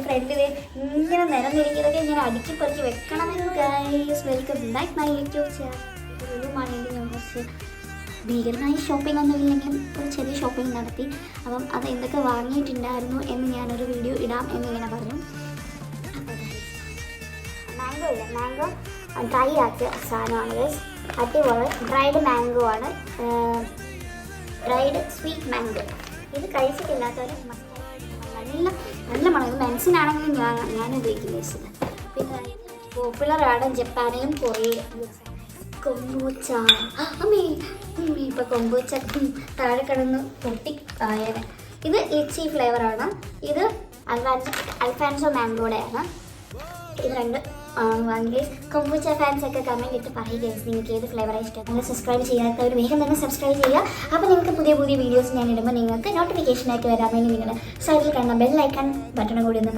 എൻ്റെ ഫ്രണ്ടിൽ ഇങ്ങനെ നിരന്നിരിക്കുന്നതൊക്കെ ഇങ്ങനെ അടുക്കി പെറുക്കി വെക്കണമെന്ന് guys. Welcome back my YouTube channel. ഞാൻ കുറച്ച് ഭീകരമായ ഷോപ്പിംഗ് ഒന്നും ഇല്ലെങ്കിലും ഒരു ചെറിയ ഷോപ്പിംഗ് നടത്തി. അപ്പം അത് എന്തൊക്കെ വാങ്ങിയിട്ടുണ്ടായിരുന്നു എന്ന് ഞാനൊരു വീഡിയോ ഇടാം എന്നിങ്ങനെ പറഞ്ഞു. മാംഗോ ഇല്ല, മാംഗോ ഡ്രൈ ആക്കിയ സാധനമാണ് ഗൈസ്. അടിപൊളി ഡ്രൈഡ് മാംഗോ ആണ്, ഡ്രൈഡ് സ്വീറ്റ് മാംഗോ. ഇത് കഴിച്ചിട്ടില്ലാത്തവർ നല്ല നല്ല മണം. ഇത് മെൻസിനാണെങ്കിലും ഞാൻ ഉപയോഗിക്കുന്നത്. പിന്നെ പോപ്പുലറാണ് ജപ്പാനിലും കൊറിയയിലും. കൊമ്പൂച്ച അമ്മേ ഇപ്പം കൊമ്പൂച്ച താഴെ കിടന്ന് പൊട്ടി ആയേനെ. ഇത് ലിച്ചി ഫ്ലേവറാണ്. ഇത് അൽഫാൻസോ മാംഗോയുടെയാണ്. ഇത് രണ്ട് വാങ്ങി. കൊമ്പൂച്ച ഫാൻസൊക്കെ കമൻറ്റ് ഇട്ട് പറയുക നിങ്ങൾക്ക് ഏത് ഫ്ലേവറാണ് ഇഷ്ടം. നിങ്ങൾ സബ്സ്ക്രൈബ് ചെയ്യാത്തവർ വേഗം തന്നെ സബ്സ്ക്രൈബ് ചെയ്യുക. അപ്പോൾ നിങ്ങൾക്ക് പുതിയ പുതിയ വീഡിയോസ് ഞാൻ ഇടുമ്പോൾ നിങ്ങൾക്ക് നോട്ടിഫിക്കേഷനായിട്ട് വരാൻ വേണ്ടി നിങ്ങളുടെ സൈഡിൽ കാണുന്ന ബെൽ ഐക്കൺ ബട്ടൺ കൂടി ഒന്ന്